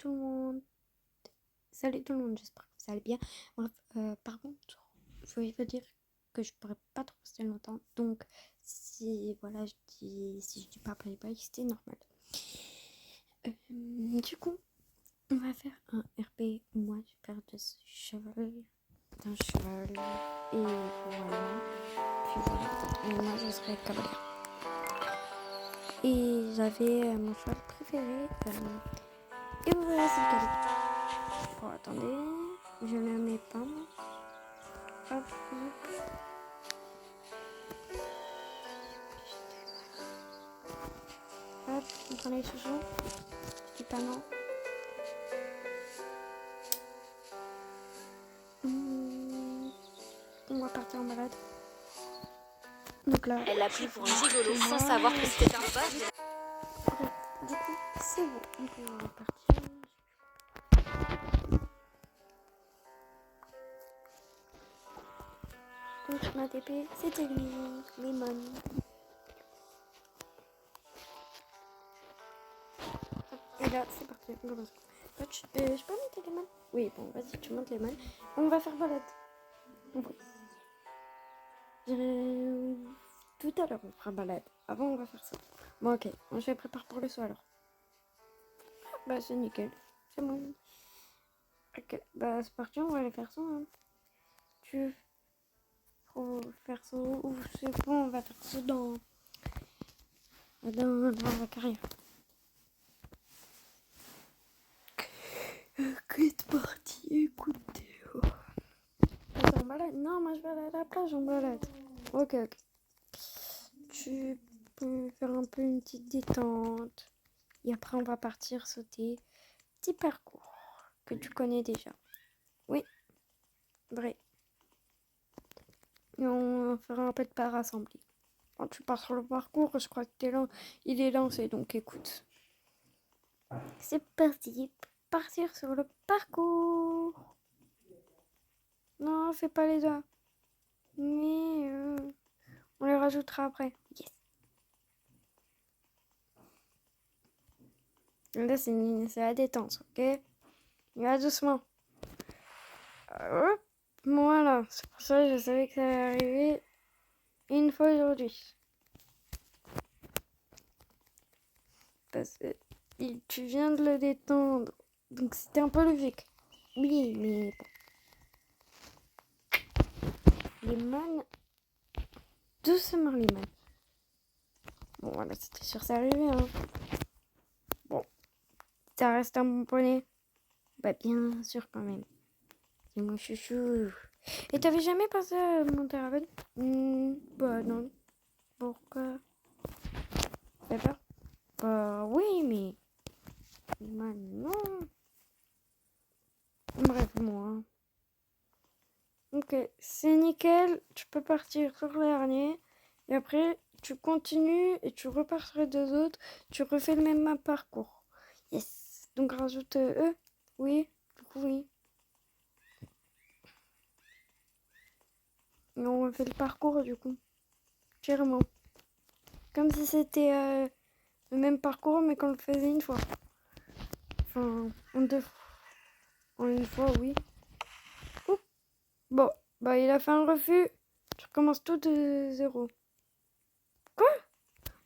tout le monde. Salut tout le monde, j'espère que vous allez bien. Bref, par contre, je voulais vous dire que je pourrais pas trop rester longtemps. Donc, si voilà, si je dis pas bye bye, c'est normal. Du coup, on va faire un RP où moi je perds d'un cheval, et voilà. Puis voilà, et moi je serai cavalière. Et j'avais mon cheval préféré, et vous verrez c'est lequel. Oh, attendez, je le mets pas. Hop, hop, on prend les chouchous. Je dis pas non. On va partir en balade. Donc là, elle l'a pris pour un gigolo sans savoir que c'était un bœuf. Du coup, c'est bon. Donc on va partir. Donc ma TP, c'était lui, Lemon. Et là, c'est parti. On commence. Je peux monter Lemon? Oui, bon, vas-y, tu montes Lemon. On va faire balade. Tout à l'heure, on fera balade. Avant, on va faire ça. Bon, ok. On se prépare pour le saut alors. Bah, c'est nickel. C'est bon. Ok. Bah, c'est parti, on va aller faire ça. Hein. Tu faut faire ça ou c'est bon, on va faire ça dans la carrière. Ok, c'est parti, écoutez. Vas-y, on balade. Non, moi je vais aller à la plage, on balade. Ok. Tu peux faire un peu une petite détente. Et après, on va partir sauter. Petit parcours que tu connais déjà. Oui, vrai. Et on fera un peu de parassembler. Quand tu pars sur le parcours, je crois que t'es là. Il est lancé, donc écoute. C'est parti. Partir sur le parcours. Non, fais pas les doigts. Mais on les rajoutera après. Yes. Là, c'est la détente, ok? Et là, doucement. Hop. Voilà. C'est pour ça que je savais que ça allait arriver une fois aujourd'hui. Parce que tu viens de le détendre. Donc c'était un peu logique. Oui, mais bon. Les man. Doucement, les man. Bon, voilà, c'était sûr, ça arrivait, hein. Bon. Ça reste un bon poney. Bah, bien sûr, quand même. C'est mon chouchou. Et t'avais jamais pensé à monter à Raven? Bah, non. Pourquoi? T'as peur? Bah, oui, mais. Bah, non. Bref, moi. Ok, c'est nickel. Tu peux partir sur le dernier. Et après, tu continues et tu repars sur les deux autres. Tu refais le même parcours. Yes. Donc, rajoute E. Oui. Du coup, oui. Et on refait le parcours, du coup. Clairement. Comme si c'était le même parcours, mais qu'on le faisait une fois. Enfin, en deux fois. En une fois, oui. Ouh. Bon, bah il a fait un refus. Tu recommences tout de zéro. Quoi?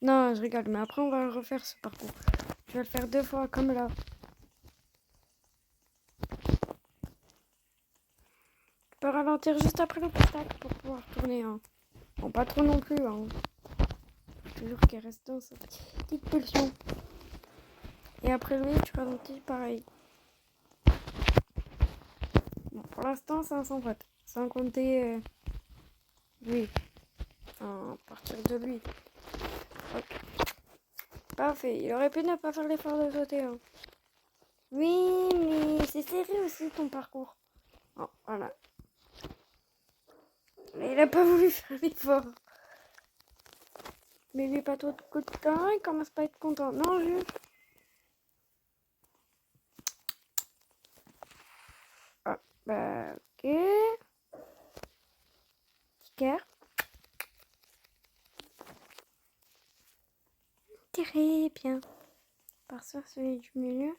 Non, je rigole, mais après on va refaire ce parcours. Je vais le faire deux fois, comme là. Tu peux ralentir juste après l'obstacle pour pouvoir tourner. Hein. Bon, pas trop non plus. Hein. Toujours qu'il reste dans cette petite pulsion. Et après lui, tu ralentis pareil. Bon, pour l'instant, c'est un sans faute. Sans compter lui. Enfin, à partir de lui. Ok. Parfait. Il aurait pu ne pas faire l'effort de sauter. Hein. Oui, mais c'est serré aussi ton parcours. Oh, voilà. Mais il a pas voulu faire l'effort. Mais lui, pas trop de coup de temps, il commence pas à être content. Non, juste. Ah, bah, ok. Kicker. Très bien. Par sur celui du milieu.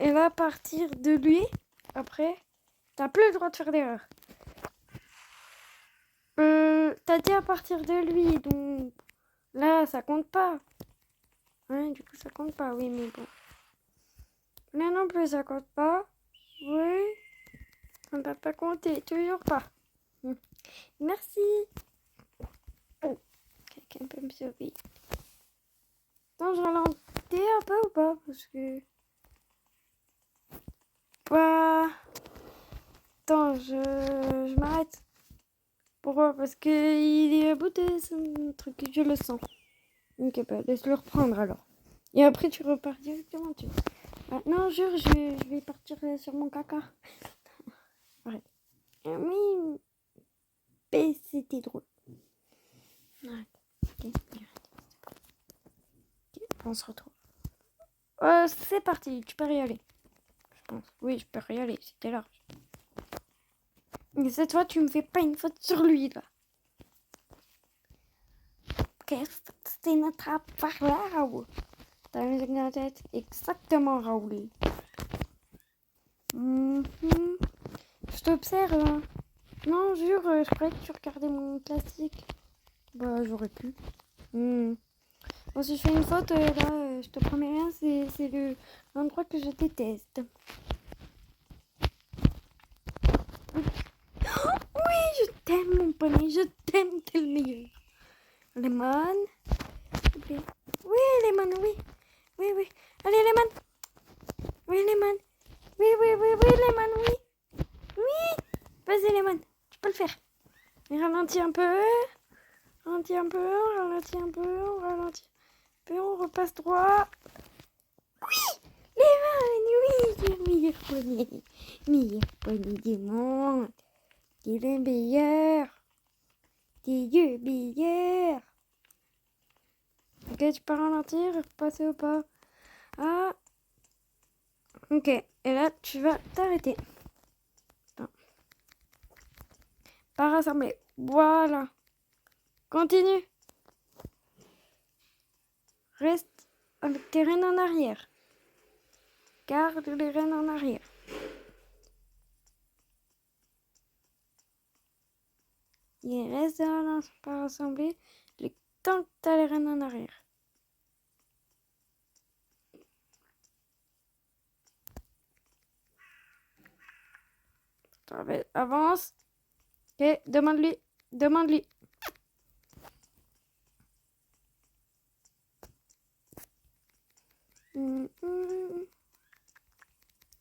Et là, à partir de lui, après, t'as plus le droit de faire d'erreur. T'as dit à partir de lui, donc là, ça compte pas. Ouais, du coup, ça compte pas, oui, mais bon. Là non plus, ça compte pas. Oui, on ne va pas compter, toujours pas. Merci. Oh, quelqu'un peut me sauver. Attends, je ralentis un peu ou pas? Parce que... Bah... Attends, je m'arrête. Pourquoi? Parce que il est à bout de son truc, je le sens. Ok, bah laisse-le reprendre alors. Et après tu repars directement. Ah, non, jure, je vais partir sur mon caca. Arrête. Oui, mais c'était drôle. Arrête. Ok, on se retrouve. C'est parti, tu peux y aller. Je pense. Oui, je peux y aller, c'était large. Mais cette fois, tu me fais pas une faute sur lui, là. Qu'est-ce que c'est notre affaire là, Raoul? T'as une musique dans la tête? Exactement, Raoul. Je t'observe. Hein. Non, jure, je croyais que tu regardais mon classique. Bah, j'aurais pu. Bon, si je fais une faute, là, je te promets rien, c'est l'endroit que je déteste. Oui, je t'aime, mon poney, je t'aime, t'es le meilleur. Lemon, s'il te plaît. Oui, Lemon, oui. Oui, oui. Allez, Lemon. Oui, Lemon. Oui, oui, oui, oui, Lemon, oui. Oui. Vas-y, Lemon, tu peux le faire. Mais ralentis un peu. Ralentis un peu, ralentis un peu, on ralentit un peu, on repasse droit. Oui, Lemon, oui, le meilleur poney du monde. T'es le meilleur. T'es le meilleur. Ok, tu peux ralentir, repasser ou pas? Ah. Ok, et là, tu vas t'arrêter. Pas rassembler. Voilà. Continue. Reste avec tes rênes en arrière. Garde les rênes en arrière. Il reste pas rassemblé le temps que t'as les rênes en arrière. Avance. Ok, demande-lui. Demande-lui.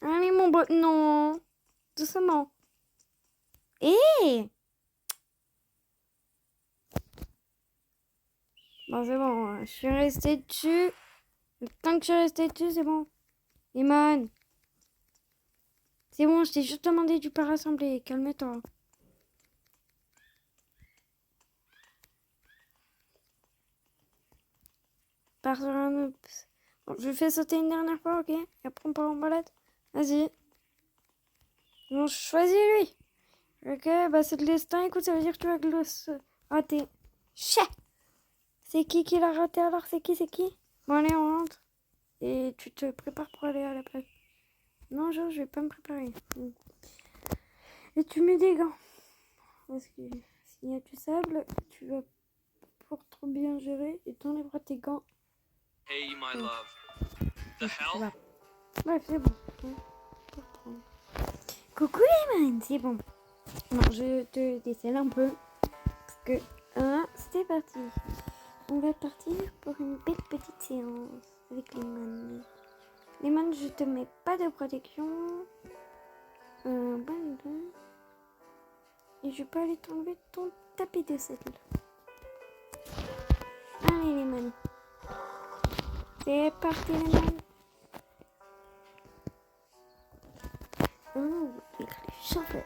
Allez, mon beau. Non. Doucement. Bon, c'est bon. Je suis restée dessus. Le temps que je suis restée dessus, c'est bon. Iman. C'est bon, je t'ai juste demandé du pas rassembler. Calme-toi. Pars sur un autre. Bon, je fais sauter une dernière fois, ok? Et après, on part en balade. Vas-y. Bon, choisis lui. Ok, bah c'est le destin. Écoute, ça veut dire que tu vas rater. Chais! C'est qui l'a raté alors? C'est qui? Bon, allez, on rentre. Et tu te prépares pour aller à la plage. Non, je vais pas me préparer. Et tu mets des gants. Parce que s'il y a du sable, tu vas pour trop bien gérer et t'enlèveras tes gants. Hey, my love. The hell? Bref, c'est bon. Pour prendre. Coucou les man, c'est bon. Non, je te décèle un peu. Parce que, c'est parti. On va partir pour une belle petite séance avec les man. Les man, je te mets pas de protection. Et je peux aller t'enlever ton tapis de sel. Allez les man. C'est parti les man. Oh, les chanteurs.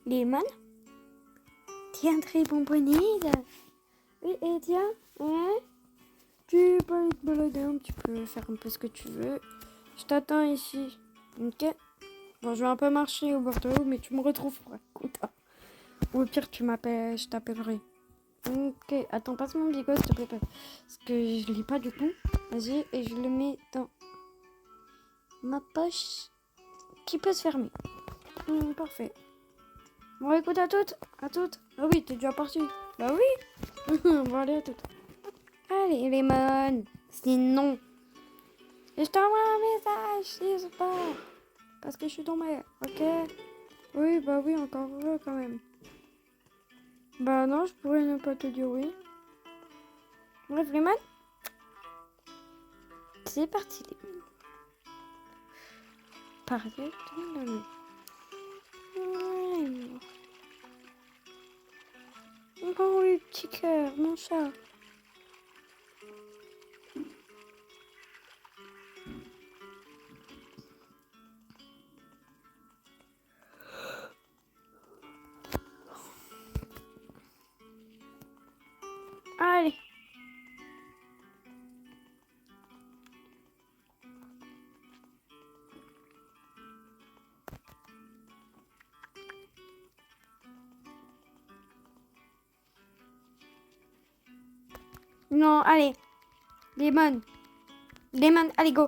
Les man. Tiens, très bon bonnet là. Oui, et tiens, ouais. Tu peux aller te balader un petit peu, faire un peu ce que tu veux. Je t'attends ici. Ok? Bon, je vais un peu marcher au bord de l'eau, mais tu me retrouves pour un coup. Ou au pire, tu m'appelles, je t'appellerai. Ok, attends, passe mon bigot, s'il te plaît. Parce que je lis pas du coup. Vas-y, et je le mets dans ma poche qui peut se fermer. Parfait. Bon, écoute, à toutes. À toutes. Ah oui, t'es déjà parti. Bah oui. Bon, allez, à toutes. Allez, Lemon. Sinon, je t'envoie un message si je pars. Parce que je suis tombée, ok? Oui, bah oui, encore heureux quand même. Bah non, je pourrais ne pas te dire oui. Bref, Lemon. C'est parti, Lemon. Parfait. Oh oui, petit cœur, mon chat. Allez. Non, allez. Lemon. Lemon, allez, go.